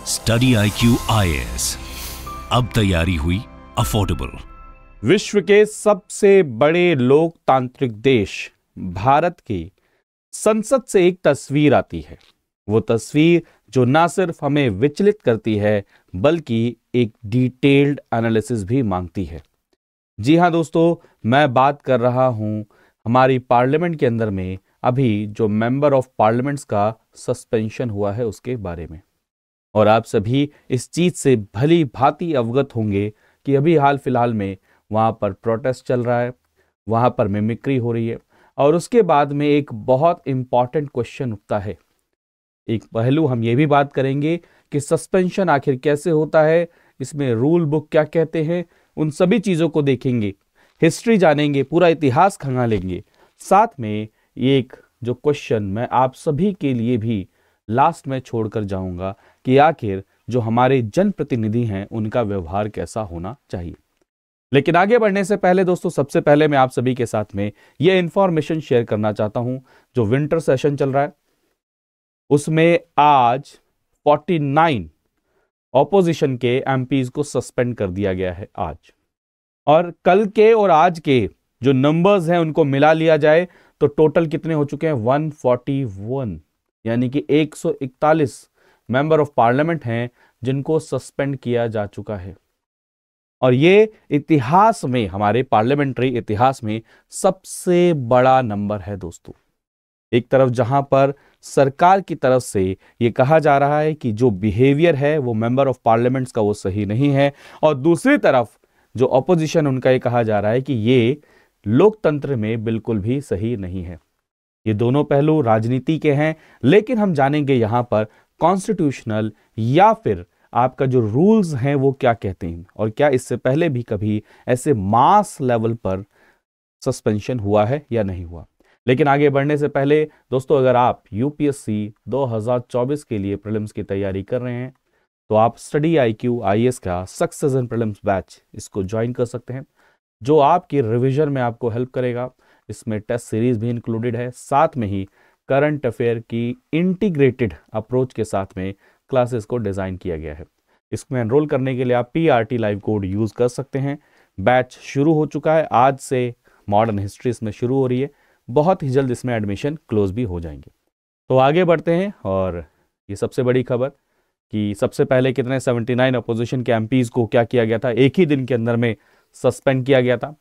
Study IQ IAS, अब तैयारी हुई अफोर्डेबल। विश्व के सबसे बड़े लोकतांत्रिक देश भारत की संसद से एक तस्वीर आती है। वो तस्वीर जो ना सिर्फ हमें विचलित करती है बल्कि एक डिटेल्ड एनालिसिस भी मांगती है। जी हाँ दोस्तों, मैं बात कर रहा हूं हमारी पार्लियामेंट के अंदर में अभी जो मेंबर ऑफ पार्लियामेंट्स का सस्पेंशन हुआ है उसके बारे में। और आप सभी इस चीज से भली भांति अवगत होंगे कि अभी हाल फिलहाल में वहां पर प्रोटेस्ट चल रहा है, वहां पर मिमिक्री हो रही है और उसके बाद में एक बहुत इंपॉर्टेंट क्वेश्चन उठता है। एक पहलू हम ये भी बात करेंगे कि सस्पेंशन आखिर कैसे होता है, इसमें रूल बुक क्या कहते हैं, उन सभी चीजों को देखेंगे, हिस्ट्री जानेंगे, पूरा इतिहास खंगालेंगे। साथ में एक जो क्वेश्चन मैं आप सभी के लिए भी लास्ट में छोड़कर जाऊंगा कि आखिर जो हमारे जनप्रतिनिधि हैं उनका व्यवहार कैसा होना चाहिए। लेकिन आगे बढ़ने से पहले दोस्तों, सबसे पहले मैं आप सभी के साथ में यह इंफॉर्मेशन शेयर करना चाहता हूं। जो विंटर सेशन चल रहा है उसमें आज 49 ऑपोजिशन के एमपीज को सस्पेंड कर दिया गया है आज। और कल के और आज के जो नंबर्स हैं उनको मिला लिया जाए तो टोटल कितने हो चुके हैं, 141, यानी कि 141 मेंबर ऑफ पार्लियामेंट हैं जिनको सस्पेंड किया जा चुका है। और ये इतिहास में, हमारे पार्लियामेंट्री इतिहास में सबसे बड़ा नंबर है दोस्तों। एक तरफ जहां पर सरकार की तरफ से ये कहा जा रहा है कि जो बिहेवियर है वो मेंबर ऑफ पार्लियामेंट्स का वो सही नहीं है, और दूसरी तरफ जो ऑपोजिशन उनका ये कहा जा रहा है कि ये लोकतंत्र में बिल्कुल भी सही नहीं है। ये दोनों पहलू राजनीति के हैं, लेकिन हम जानेंगे यहां पर कॉन्स्टिट्यूशनल या फिर आपका जो रूल्स हैं वो क्या कहते हैं, और क्या इससे पहले भी कभी ऐसे मास लेवल पर सस्पेंशन हुआ है या नहीं हुआ। लेकिन आगे बढ़ने से पहले दोस्तों, अगर आप यूपीएससी 2024 के लिए प्रीलिम्स की तैयारी कर रहे हैं तो आप स्टडी IQ IAS का सक्सेस इन प्रीलिम्स बैच इसको ज्वाइन कर सकते हैं, जो आपकी रिवीजन में आपको हेल्प करेगा। इसमें टेस्ट सीरीज भी इंक्लूडेड है, साथ में ही करंट अफेयर की इंटीग्रेटेड अप्रोच के साथ में क्लासेस को डिजाइन किया गया है। इसमें एनरोल करने के लिए आप PRT लाइव कोड यूज कर सकते हैं। बैच शुरू हो चुका है, आज से मॉडर्न हिस्ट्री इसमें शुरू हो रही है, बहुत ही जल्द इसमें एडमिशन क्लोज भी हो जाएंगे। तो आगे बढ़ते हैं, और ये सबसे बड़ी खबर कि सबसे पहले कितने 79 अपोजिशन के एमपीज को क्या किया गया था, एक ही दिन के अंदर में सस्पेंड किया गया था।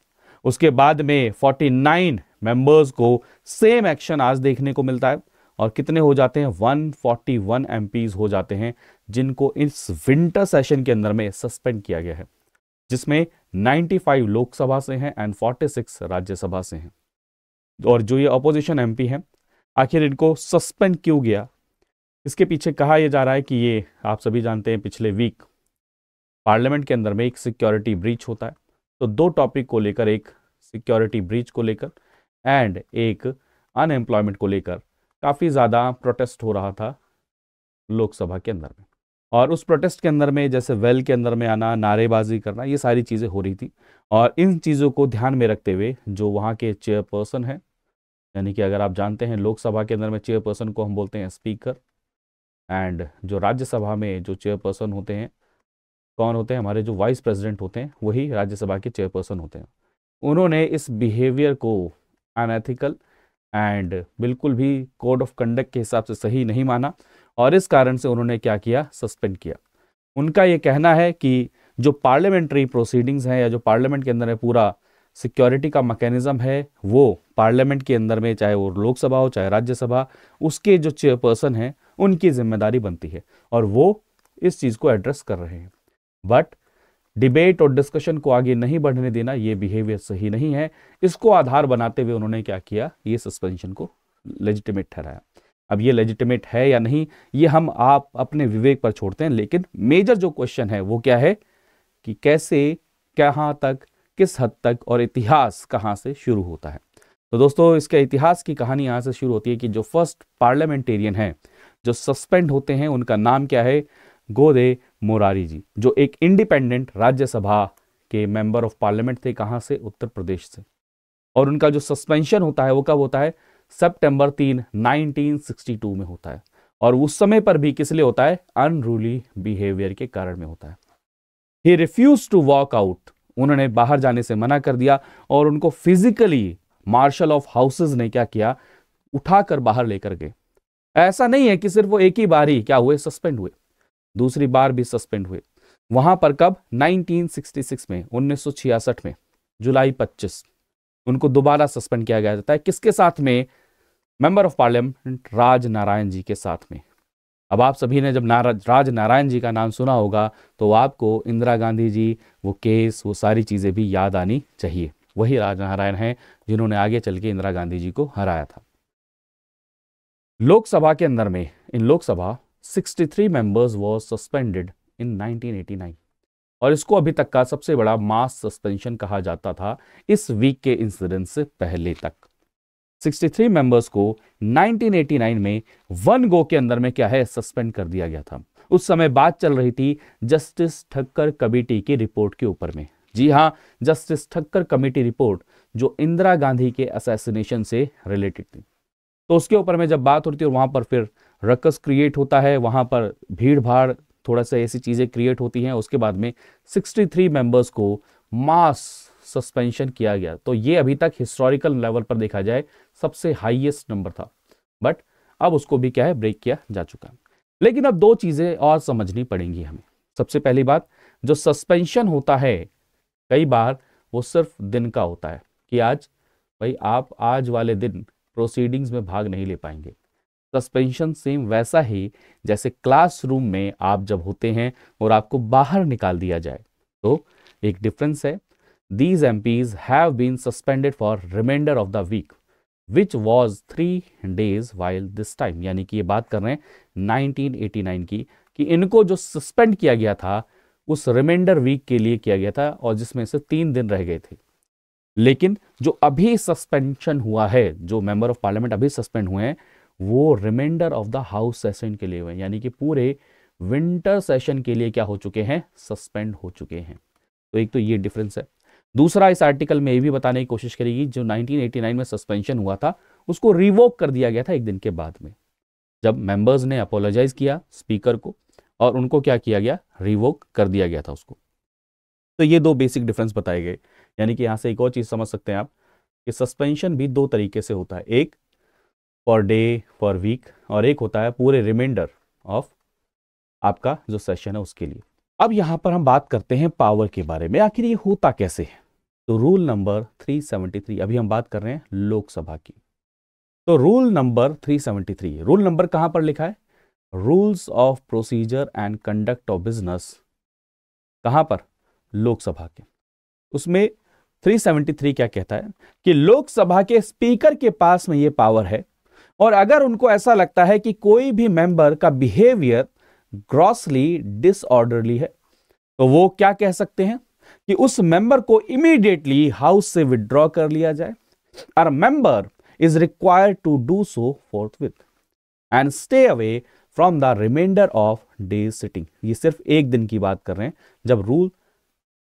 उसके बाद में 49 मेंबर्स को सेम एक्शन आज देखने को मिलता है, और कितने हो जाते हैं, 141 एमपीज हो जाते हैं जिनको इस विंटर सेशन के अंदर में सस्पेंड किया गया है, जिसमें 95 लोकसभा से हैं एंड 46 राज्यसभा से हैं। और जो ये अपोजिशन एमपी हैं, आखिर इनको सस्पेंड क्यों गया, इसके पीछे कहा यह जा रहा है कि ये आप सभी जानते हैं पिछले वीक पार्लियामेंट के अंदर में एक सिक्योरिटी ब्रीच होता है। तो दो टॉपिक को लेकर, एक सिक्योरिटी ब्रीच को लेकर एंड एक अनएम्प्लॉयमेंट को लेकर काफ़ी ज़्यादा प्रोटेस्ट हो रहा था लोकसभा के अंदर में। और उस प्रोटेस्ट के अंदर में जैसे वेल के अंदर में आना, नारेबाजी करना, ये सारी चीज़ें हो रही थी। और इन चीज़ों को ध्यान में रखते हुए जो वहाँ के चेयरपर्सन हैं, यानी कि अगर आप जानते हैं लोकसभा के अंदर में चेयरपर्सन को हम बोलते हैं स्पीकर, एंड जो राज्यसभा में जो चेयरपर्सन होते हैं कौन होते हैं, हमारे जो वाइस प्रेसिडेंट होते हैं वही राज्यसभा के चेयरपर्सन होते हैं। उन्होंने इस बिहेवियर को अनएथिकल एंड बिल्कुल भी कोड ऑफ कंडक्ट के हिसाब से सही नहीं माना, और इस कारण से उन्होंने क्या किया, सस्पेंड किया। उनका ये कहना है कि जो पार्लियामेंट्री प्रोसीडिंग्स हैं या जो पार्लियामेंट के अंदर में पूरा सिक्योरिटी का मैकेनिज्म है, वो पार्लियामेंट के अंदर में चाहे वो लोकसभा हो चाहे राज्यसभा, उसके जो चेयरपर्सन हैं उनकी जिम्मेदारी बनती है, और वो इस चीज़ को एड्रेस कर रहे हैं। बट डिबेट और डिस्कशन को आगे नहीं बढ़ने देना, ये बिहेवियर सही नहीं है। इसको आधार बनाते हुए उन्होंने क्या किया, ये सस्पेंशन को लेजिटिमेट ठहराया। अब ये लेजिटिमेट है या नहीं, ये हम आप अपने विवेक पर छोड़ते हैं, लेकिन मेजर जो क्वेश्चन है वो क्या है कि कैसे, कहाँ तक, किस हद तक, और इतिहास कहाँ से शुरू होता है। तो दोस्तों, इसके इतिहास की कहानी यहाँ से शुरू होती है कि जो फर्स्ट पार्लियामेंटेरियन है जो सस्पेंड होते हैं उनका नाम क्या है, गोदे मुरारी जी, जो एक इंडिपेंडेंट राज्यसभा के मेंबर ऑफ पार्लियामेंट थे। कहाँ से, उत्तर प्रदेश से। और उनका जो सस्पेंशन होता है वो कब होता है, सितंबर 3, 1962 में होता है। और उस समय पर भी किस लिए होता है? अनरूली बिहेवियर के कारण में होता है। He refuse to walk out, उन्होंने बाहर जाने से मना कर दिया और उनको फिजिकली मार्शल ऑफ हाउसेज ने क्या किया? उठाकर बाहर लेकर गए। ऐसा नहीं है कि सिर्फ वो एक ही बार ही क्या हुए? सस्पेंड हुए, दूसरी बार भी सस्पेंड हुए। वहां पर कब? 1966 में, 1966 में जुलाई 25 उनको दोबारा सस्पेंड किया गया जाता है। किसके साथ में? Member of parliament Raj Narayan ji के साथ में। अब आप सभी ने जब राज नारायण जी का नाम सुना होगा तो आपको इंदिरा गांधी जी, वो केस, वो सारी चीजें भी याद आनी चाहिए। वही राज नारायण हैं जिन्होंने आगे चल के इंदिरा गांधी जी को हराया था। लोकसभा के अंदर में, in Lok Sabha 63 members was suspended in 1989 और इसको अभी तक का सबसे बड़ा मास सस्पेंशन कहा जाता था इस वीक के इंसिडेंट से पहले तक। 63 मेंबर्स को 1989 में वन गो के अंदर में क्या है? सस्पेंड कर दिया गया था। उस समय बात चल रही थी जस्टिस ठक्कर कमेटी की रिपोर्ट के ऊपर में। जी हाँ, जस्टिस ठक्कर कमेटी रिपोर्ट जो इंदिरा गांधी के असैसिनेशन से रिलेटेड थी। तो उसके ऊपर में जब बात होती है वहां पर फिर रकस क्रिएट होता है, वहां पर भीड़ भाड़, थोड़ा सा ऐसी चीजें क्रिएट होती हैं। उसके बाद में 63 मेंबर्स को मास सस्पेंशन किया गया। तो ये अभी तक हिस्टोरिकल लेवल पर देखा जाए सबसे हाईएस्ट नंबर था, बट अब उसको भी क्या है? ब्रेक किया जा चुका है। लेकिन अब दो चीजें और समझनी पड़ेंगी हमें। सबसे पहली बात, जो सस्पेंशन होता है कई बार वो सिर्फ दिन का होता है कि आज भाई आप आज वाले दिन प्रोसीडिंग्स में भाग नहीं ले पाएंगे। सस्पेंशन सेम वैसा ही जैसे क्लासरूम में आप जब होते हैं और आपको बाहर निकाल दिया जाए, तो एक डिफरेंस है। These MPs have been suspended for remainder of the week, which was 3 days while this time। यानी कि ये बात कर रहे हैं 1989 की, कि इनको जो सस्पेंड किया गया था उस रिमाइंडर वीक के लिए किया गया था और जिसमें से 3 दिन रह गए थे। लेकिन जो अभी सस्पेंशन हुआ है, जो मेंबर ऑफ पार्लियामेंट अभी सस्पेंड हुए हैं, वो remainder of the house session के लिए हुए, यानी कि पूरे विंटर सेशन के लिए क्या हो चुके हैं? सस्पेंड हो चुके हैं। तो एक तो ये डिफरेंस है। दूसरा, इस आर्टिकल में ये भी बताने की कोशिश करेगी जो 1989 में सस्पेंशन हुआ था उसको रिवोक कर दिया गया था एक दिन के बाद में, जब मेंबर्स ने अपोलोजाइज किया स्पीकर को और उनको क्या किया गया? रिवोक कर दिया गया था उसको। तो ये दो बेसिक डिफरेंस बताए गए। यानी कि यहां से एक और चीज समझ सकते हैं आप कि सस्पेंशन भी दो तरीके से होता है, एक फॉर डे, फॉर वीक, और एक होता है पूरे रिमाइंडर ऑफ आपका जो सेशन है उसके लिए। अब यहां पर हम बात करते हैं पावर के बारे में, आखिर ये होता कैसे है। तो रूल नंबर 373, अभी हम बात कर रहे हैं लोकसभा की। तो रूल नंबर 373, रूल नंबर कहां पर लिखा है? Rules of procedure and conduct of business, कहां पर? लोकसभा के। उसमें 373 क्या कहता है कि लोकसभा के स्पीकर के पास में ये पावर है, और अगर उनको ऐसा लगता है कि कोई भी मेंबर का बिहेवियर ग्रॉसली डिसऑर्डरली है, तो वो क्या कह सकते हैं कि उस मेंबर को इमीडिएटली हाउस से विड्रॉ कर लिया जाए। और member is required to do so forthwith and stay away from the remainder of day's sitting. ये सिर्फ एक दिन की बात कर रहे हैं जब रूल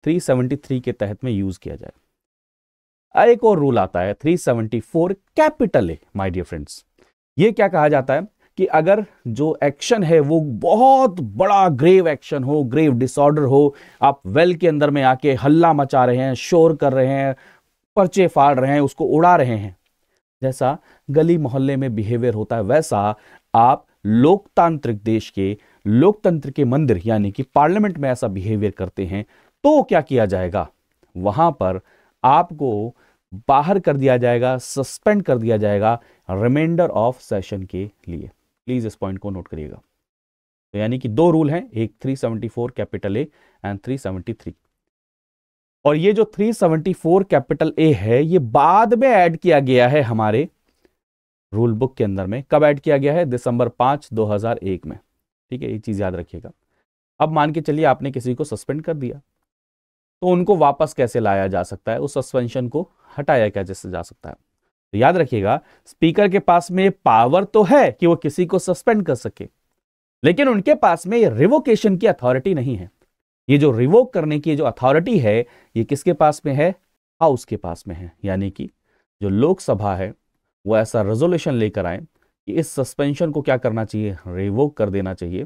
373 के तहत में यूज किया जाए। एक और रूल आता है 374 capital A. My dear friends, ये क्या कहा जाता है कि अगर जो एक्शन है वो बहुत बड़ा ग्रेव एक्शन हो, ग्रेव डिसऑर्डर हो, आप वेल के अंदर में आके हल्ला मचा रहे हैं, शोर कर रहे हैं, पर्चे फाड़ रहे हैं, उसको उड़ा रहे हैं, जैसा गली मोहल्ले में बिहेवियर होता है, वैसा आप लोकतांत्रिक देश के लोकतंत्र के मंदिर यानी कि पार्लियामेंट में ऐसा बिहेवियर करते हैं, तो क्या किया जाएगा? वहां पर आपको बाहर कर दिया जाएगा, सस्पेंड कर दिया जाएगा रिमाइंडर ऑफ सेशन के लिए। प्लीज इस पॉइंट को नोट करिएगा। तो यानी कि दो रूल हैं, एक 374 कैपिटल ए एंड 373। और ये जो 374 कैपिटल ए है ये बाद में ऐड किया गया है हमारे रूल बुक के अंदर में। कब ऐड किया गया है? दिसंबर 5, 2001 में। ठीक है, ये चीज याद रखिएगा। अब मान के चलिए आपने किसी को सस्पेंड कर दिया, तो उनको वापस कैसे लाया जा सकता है? उस सस्पेंशन को हटाया कैसे जा सकता है? तो याद रखिएगा, स्पीकर के पास में पावर तो है कि वो किसी को सस्पेंड कर सके, लेकिन उनके पास में रिवोकेशन की अथॉरिटी नहीं है। ये जो रिवोक करने की जो अथॉरिटी है ये किसके पास में है? हाउस के पास में है। यानी कि जो लोकसभा है वो ऐसा रेजोल्यूशन लेकर आए कि इस सस्पेंशन को क्या करना चाहिए, रिवोक कर देना चाहिए,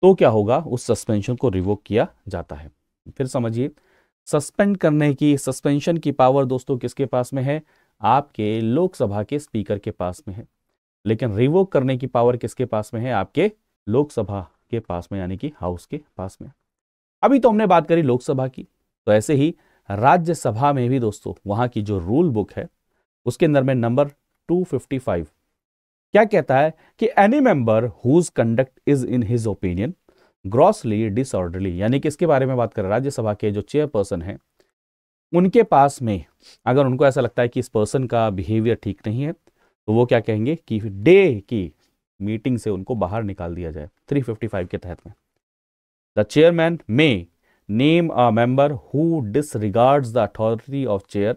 तो क्या होगा, उस सस्पेंशन को रिवोक किया जाता है। फिर समझिए, सस्पेंड करने की, सस्पेंशन की पावर दोस्तों किसके पास में है, आपके लोकसभा के स्पीकर के पास में है। लेकिन रिवोक करने की पावर किसके पास में है, आपके लोकसभा के पास में, यानी कि हाउस के पास में। अभी तो हमने बात करी लोकसभा की, तो ऐसे ही राज्यसभा में भी दोस्तों वहां की जो रूल बुक है उसके अंदर में नंबर 255 क्या कहता है कि any member whose conduct is in his opinion grossly disorderly, यानी कि इसके बारे में बात करें, राज्यसभा के जो चेयरपर्सन हैं उनके पास में अगर उनको ऐसा लगता है कि इस पर्सन का बिहेवियर ठीक नहीं है, तो वो क्या कहेंगे कि डे की मीटिंग से उनको बाहर निकाल दिया जाए। 355 के तहत में the chairman may name a member who डिसरिगार्ड्स the authority of chair,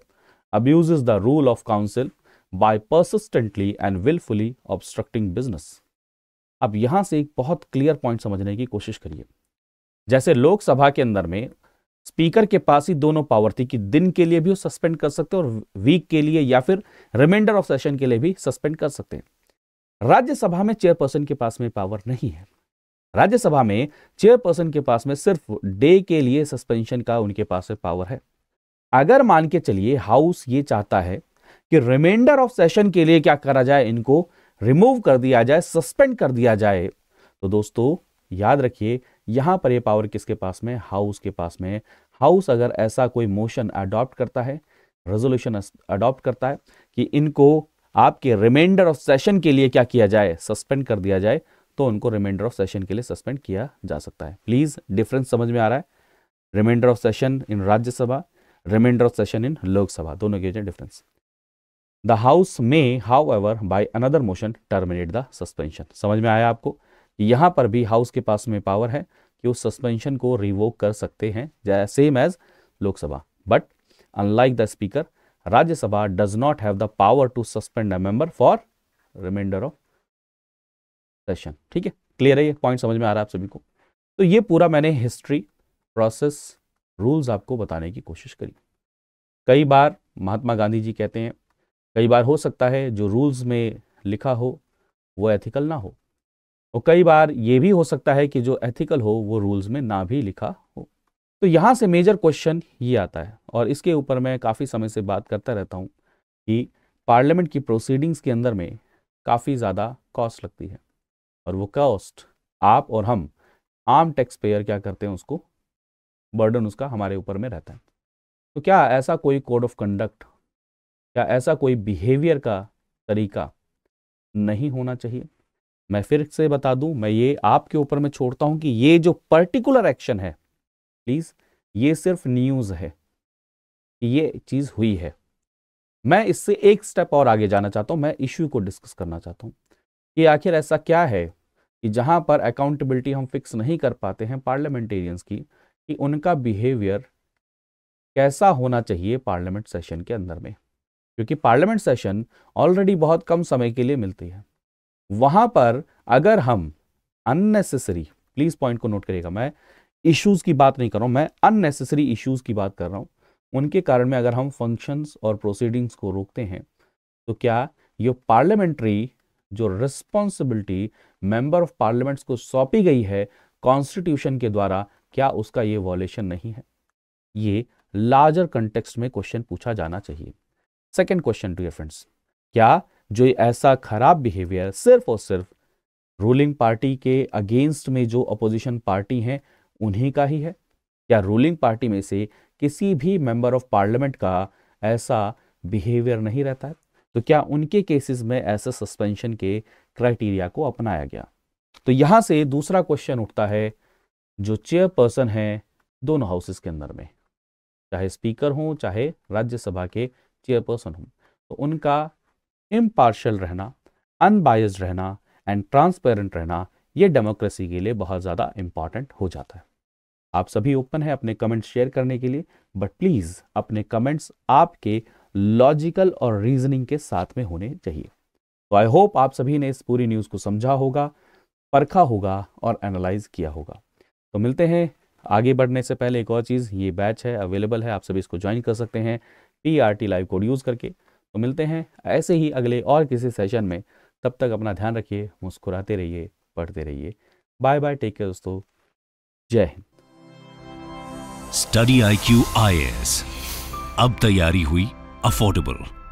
abuses the rule of council by persistently and willfully obstructing business। अब यहां से एक बहुत क्लियर पॉइंट समझने की कोशिश करिए। जैसे लोकसभा के अंदर में स्पीकर के पास ही दोनों पावर थी कि दिन के लिए भी वो सस्पेंड कर सकते हैं और वीक के लिए या फिर रिमाइंडर ऑफ सेशन के लिए भी सस्पेंड कर सकते हैं। राज्यसभा में चेयरपर्सन के पास में पावर नहीं है। राज्यसभा में चेयरपर्सन के पास में सिर्फ डे के लिए सस्पेंशन का उनके पास में पावर है। अगर मान के चलिए हाउस ये चाहता है कि रिमाइंडर ऑफ सेशन के लिए क्या करा जाए, इनको रिमूव कर दिया जाए, सस्पेंड कर दिया जाए, तो दोस्तों याद रखिए यहां पर ये पावर किसके पास में, हाउस के पास में। हाउस अगर ऐसा कोई मोशन अडॉप्ट करता है, रेजोल्यूशन अडॉप्ट करता है कि इनको आपके रिमाइंडर ऑफ सेशन के लिए क्या किया जाए, सस्पेंड कर दिया जाए, तो उनको रिमाइंडर ऑफ सेशन के लिए सस्पेंड किया जा सकता है। प्लीज डिफरेंस समझ में आ रहा है, remainder of session in Rajya Sabha, remainder of session in Lok Sabha, दोनों के डिफरेंस। द हाउस में however by another motion terminate the suspension. समझ में आया आपको, यहां पर भी हाउस के पास में पावर है कि उस सस्पेंशन को रिवोक कर सकते हैं, same as Lok Sabha. But unlike the speaker, Rajya Sabha does not have the power to suspend a member for remainder of session. ठीक है, क्लियर है, ये पॉइंट समझ में आ रहा है आप सभी को। तो ये पूरा मैंने हिस्ट्री, प्रोसेस, रूल्स आपको बताने की कोशिश करी। कई बार महात्मा गांधी जी कहते हैं, कई बार हो सकता है जो रूल्स में लिखा हो वो एथिकल ना हो, और कई बार ये भी हो सकता है कि जो एथिकल हो वो रूल्स में ना भी लिखा हो। तो यहाँ से मेजर क्वेश्चन ये आता है, और इसके ऊपर मैं काफ़ी समय से बात करता रहता हूँ कि पार्लियामेंट की प्रोसीडिंग्स के अंदर में काफ़ी ज़्यादा कॉस्ट लगती है, और वो कॉस्ट आप और हम आम टैक्स पेयर क्या करते हैं, उसको बर्डन उसका हमारे ऊपर में रहता है। तो क्या ऐसा कोई कोड ऑफ कंडक्ट, क्या ऐसा कोई बिहेवियर का तरीका नहीं होना चाहिए? मैं फिर से बता दूं, मैं ये आपके ऊपर में छोड़ता हूं कि ये जो पर्टिकुलर एक्शन है, प्लीज ये सिर्फ न्यूज़ है कि ये चीज़ हुई है। मैं इससे एक स्टेप और आगे जाना चाहता हूं, मैं इश्यू को डिस्कस करना चाहता हूं कि आखिर ऐसा क्या है कि जहां पर अकाउंटेबिलिटी हम फिक्स नहीं कर पाते हैं पार्लियामेंटेरियंस की, कि उनका बिहेवियर कैसा होना चाहिए पार्लियामेंट सेशन के अंदर में। क्योंकि पार्लियामेंट सेशन ऑलरेडी बहुत कम समय के लिए मिलती है, वहां पर अगर हम अननेसेसरी, प्लीज पॉइंट को नोट करिएगा, मैं इश्यूज की बात नहीं कर रहा हूं, मैं अननेसेसरी इश्यूज की बात कर रहा हूं, उनके कारण में अगर हम फंक्शंस और प्रोसीडिंग्स को रोकते हैं, तो क्या ये पार्लियामेंट्री जो रिस्पॉन्सिबिलिटी मेंबर ऑफ पार्लियामेंट्स को सौंपी गई है कॉन्स्टिट्यूशन के द्वारा, क्या उसका ये वॉलेशन नहीं है? ये लार्जर कंटेक्स्ट में क्वेश्चन पूछा जाना चाहिए। Second question to your friends, क्या जो ऐसा खराब बिहेवियर सिर्फ और सिर्फ रूलिंग पार्टी के अगेंस्ट में जो अपोजिशन पार्टी हैं उन्हीं का ही है? क्या रूलिंग पार्टी में से किसी भी मेंबर ऑफ पार्लियामेंट का ऐसा बिहेवियर नहीं रहता है? तो क्या उनके केसेस में ऐसे सस्पेंशन के क्राइटेरिया को अपनाया गया? तो यहां से दूसरा क्वेश्चन उठता है, जो चेयरपर्सन है दोनों हाउसेस के अंदर में, चाहे स्पीकर हो चाहे राज्यसभा के चेयरपर्सन हो, तो उनका इम्पार्शियल रहना, अनबायस्ड रहना एंड ट्रांसपेरेंट रहना, ये डेमोक्रेसी के लिए बहुत ज़्यादा इंपॉर्टेंट हो जाता है। आप सभी ओपन है अपने कमेंट्स शेयर करने के लिए, बट प्लीज़ अपने कमेंट्स आपके लॉजिकल और रीजनिंग के साथ में होने चाहिए। तो आई होप आप सभी ने इस पूरी न्यूज़ को समझा होगा, परखा होगा और एनालाइज किया होगा। तो मिलते हैं, आगे बढ़ने से पहले एक और चीज़, ये बैच है अवेलेबल है, आप सभी इसको ज्वाइन कर सकते हैं PRT लाइव कोड यूज़ करके। तो मिलते हैं ऐसे ही अगले और किसी सेशन में, तब तक अपना ध्यान रखिए, मुस्कुराते रहिए, पढ़ते रहिए। बाय बाय, टेक केयर दोस्तों, जय हिंद। स्टडी IQ IAS, अब तैयारी हुई अफोर्डेबल।